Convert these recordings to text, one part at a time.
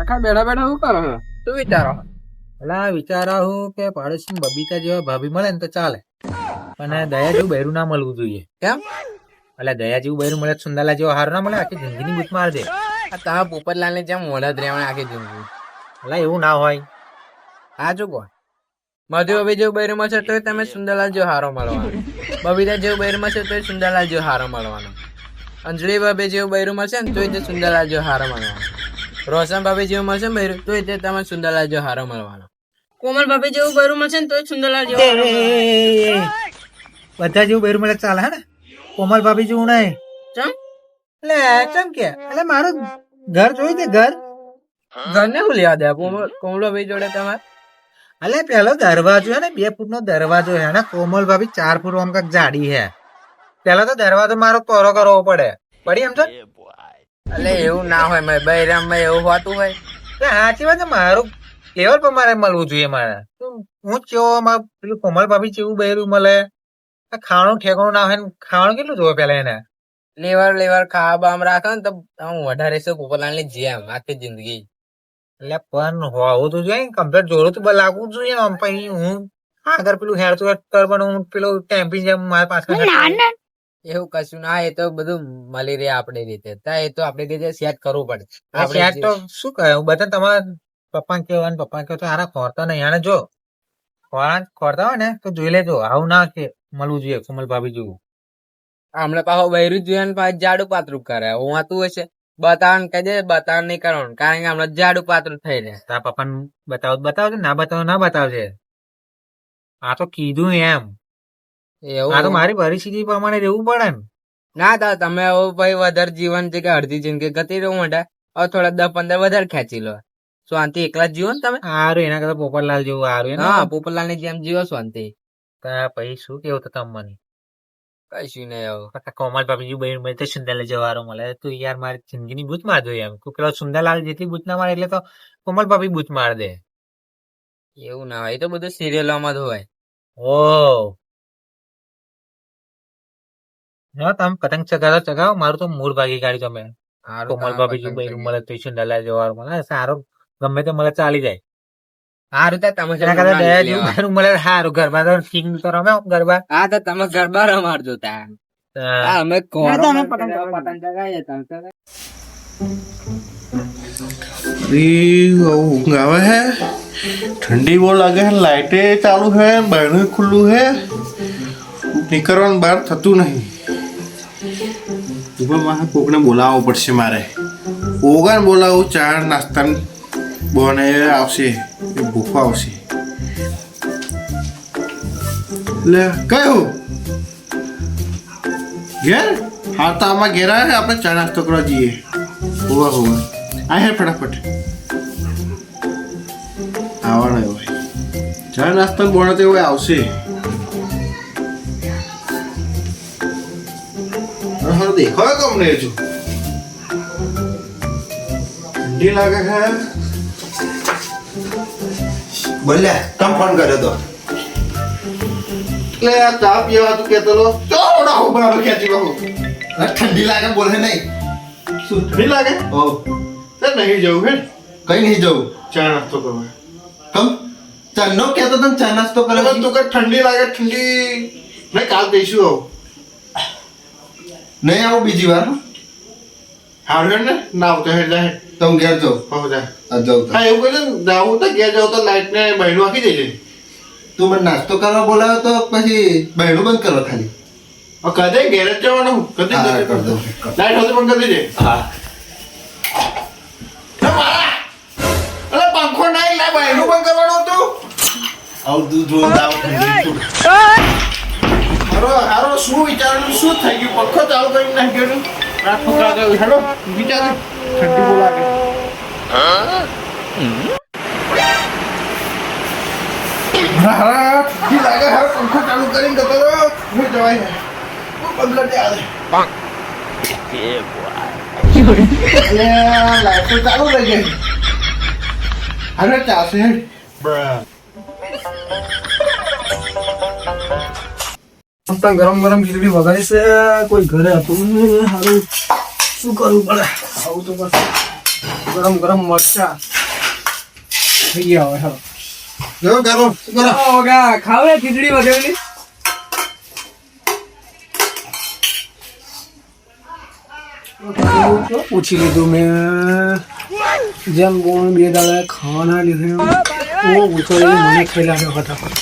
આખા બેઠા બેઠા શું કરો છો? શું વિચારો? એટલે વિચારા હું કે પાડોશી બબીતા જેવા ભાભી મળે ને તો ચાલે, પણ દયા જેવું બૈરું ના મળવું જોઈએ. કેમ? એટલે દયા જેવું બૈરું મળે તો સુંદરલા જેવો હાર ના મળે, આખી જિંદગીની બૂથ માર દે. તારા પોપટલાલ ને જેમ મોઢા જ રહેવાના આખી જિંદગી. એટલે એવું ના હોય. હા જો કોણ મધુ બબી જેવું બૈરું મળશે તો તમે સુંદરલાલ જેવો હારો મળવાનો. બબીતા જેવું બૈરું મળશે તો સુંદરલાલ જેવો હારો મળવાનો. અંજલિ ભાભી જેવું બૈરું મળશે ને તો સુંદરલાલ જેવો હારો મળવાનો. રોશન ભાભી જેવું મળશે ને બૈરું તો તમે સુંદરલાલ જેવો હારો મળવાનો. કોમલ ભાભી જેવું બૈરું મળશે ને તો સુંદરલાલ જેવું. બધા જેવું બૈરું મળે ચાલે હે ને, કોમલ ભાભી જેવું નહીં. ચમ એટલે ચમ કે એટલે મારું ઘર જોઈ દે, ઘર ઘરને શું લેવા દે કોમલો ભાઈ જોડે તમારે? એટલે પેલો દરવાજો હે ને 2 ફૂટનો દરવાજો હે ને, કોમલ ભાભી 4 ફૂટ આમ કાંઈક જાડી હે. પેલા તો દરવાજો મારો તોરો કરવો પડે પડી એમ છો. એટલે એવું ના હોય મેં બૈરામમાં એવું હોતું હોય. એટલે સાચી વાત છે, મારું લેવલ પર મારે મળવું જોઈએ. મારે હું કેવો પેલું કોમલ ભાભી જેવું બૈરું મળે, ખાવાનું ઠેકાણું ના હોય ને ખાવાનું કેટલું જોવે પેલા એને. લેવર ખાવા બામ રાખો ને તો વધારે છે પોપટલાલ ની જેમ આખી જિંદગી. એટલે પણ હોવું તો જોઈએ, કમ્પ્લેટ જોડું તો લાગવું જ જોઈએ ને. આમ પછી હું આગળ પેલું હેરતું કરવાનું, હું પેલું ટેમ્પિંગ જેમ મારા પાછળ એવું કશું ના, એ તો બધું મળી રહે આપડી રીતે. એ તો આપડી રીતે સેટ કરવું પડે. સેટ તો શું કહે, હું બધા તમારા પપ્પા કેવા ને પપ્પા કેવા તો હારા ખોરતા નહીં. આને જો ખોરતા હોય ને તો જોઈ લેજો, આવું ના કે મળવું જોઈએ કોમલ ભાભી જેવું. હમણાં પાછો બૈરું જોઈએ ને પાછું જાડું પાતળું કરે. હું હતું હોય છે બતાવવાનું કહી દે, બતાવવાનું નહીં કરવાનું, કારણ કે હમણાં જાડું પાતળું થઈ રહે. તારા પપ્પાને બતાવજો, ના બતાવજે. આ તો કીધું એમ, એવું આ તો મારી પરિસ્થિતિ પ્રમાણે રહેવું પડે ને. ના તા તમે ભાઈ વધારે જીવન છે કે અડધી જિંદગી ગતી રહું મોટા હવે થોડા 10-15 વધારે ખેંચી લો. શાંતિ એકલા જ જીવો ને તમે. સારું, એના કરતા પોપટલાલ જેવું સારું. હા, પોપટલાલ ની જેમ જીવો શાંતિ. પછી શું કેવું તો તમને કશું નહીં આવું. કોમલ ભાભી જેવું બહેન મળે તો સુંદરલાલ જવારો મળે તો યાર મારી જિંદગીની બૂથ માર જોઈએ એમ. પેલો સુંદરલાલ જેટલી બૂથ ના મારે એટલે તો કોમલ ભાભી બૂથ માર દે. એવું ના હોય, એ તો બધું સિરિયલોમાં જ હોય. તમે પતંગ ચગાવો, મારું તો મૂળ ભાગી કાઢી તમે. કોમલ ભાભી જેવું બહેન મળે તો સુંદરલાલ જવારો મળે, સારો ગમે તે મળે ચાલી જાય. સારું તમે મળે સારું. ગરબા તો ઠીક તો રમે ગરબા. હા તો તમે ગરબા રમાડજો ત્યાં. અમે પતંગ ચગાવીએ તમે. ऊँग आवे है, ठंडी वो लगे है, लाइटें चालू है, बहन खुल्लू है, निकलવાનું બહાર થતું નહીં. મારે કોકને બોલાવવો પડશે. મારે ઓગાને બોલાવું, ચા નાસ્તા બોને આવશે, ભૂખો આવશે. લે કયું ઘેર? હા તો આમાં ઘેર આવે, આપણે ચા નાસ્તો કરવા જઈએ. હોવા આ હે ફટાફટ આવવાના હોય. ચા નાસ્તા બોને તો એવું આવશે. દેખો તમને હજુ ઠંડી લાગે છે. બોલ્યા તમે ફોન કર્યો તો એટલે આ ચા પીવા તું કેતો લો ચોડા હો બરાબર ખેંચી બહુ ઠંડી લાગે બોલે નહીં. શું ઠંડી લાગે? ઓ તે નહીં જવું હે, કઈ નહીં જવું. ચા નાસ્તો કરવા. કમ ચાનો કેતો તમે ચા નાસ્તો કરે તું કે ઠંડી લાગે, ઠંડી નહીં કાલ દઈશું. આવું નહીં આવું બીજી વાર. હાર્ડ ને ના આવતો એટલે તમે ઘેર જાઓ. હો જા. જાઉં હા એવું કહે ને, જાવું તો ઘેર જાવ તો લાઈટ ને બહેનું આખી દેજે. તું મને નાસ્તો કરવા બોલાવ્યો તો પછી બહેણું બંધ કરવા ખાલી. કદે ઘેર જ જવાનું, કદી હા, કર દો. લાઈટ હોતી પણ કરી દેજે. હા અરે પંખો નહીં, લા બહેનું બંધ કરવાનું હતું. આવું દૂધ રોજ આવું ઠંડી. હારો શું વિચારવાનું, શું થઈ ગયું? પંખો ચાલુ કરીને નાખ્યો. રાત ફકરા ગયું. હેલો વિચાર, ઠંડી બહુ લાગે. હારા ઠંડી લાગે, હારો પંખો ચાલુ કરીને જતો રહ્યો. હું જવાય બદલાટે આવે. લાઈટ તો ચાલુ રહી ગઈ. હવે ચાલશે. ગરમ ગરમ ખીચડી વગાડી છે, કોઈ ઘરે હતું સારું, શું કરવું પડે. આવું તો ગરમ ગરમ મરચા થઈ ગયા હવે હાલો જો કરો શું કરો ખાવે ખીચડી વધેલી પૂછી લીધું મેં જેમ કોણ બે દાડા ખાવાના લીધે ઓ પૂછો મને ખાઈ લાગ્યો ફટાફટ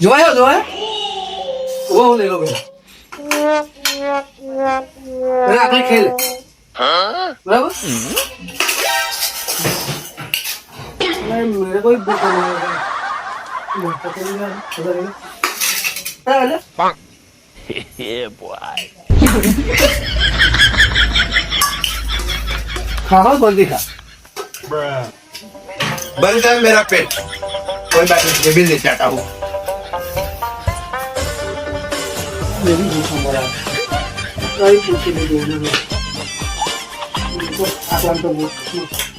જોવાયો ઓ લઈ લો પેલા આપણે ખાઈ લે બરાબર मेरे को एक बुक हाँ बोल दिखा बंद है मेरा पेट कोई बात नहीं ये भी ले जाता हूँ मेरी भूख हमारा कई पूछे नहीं देना आसान तो बहुत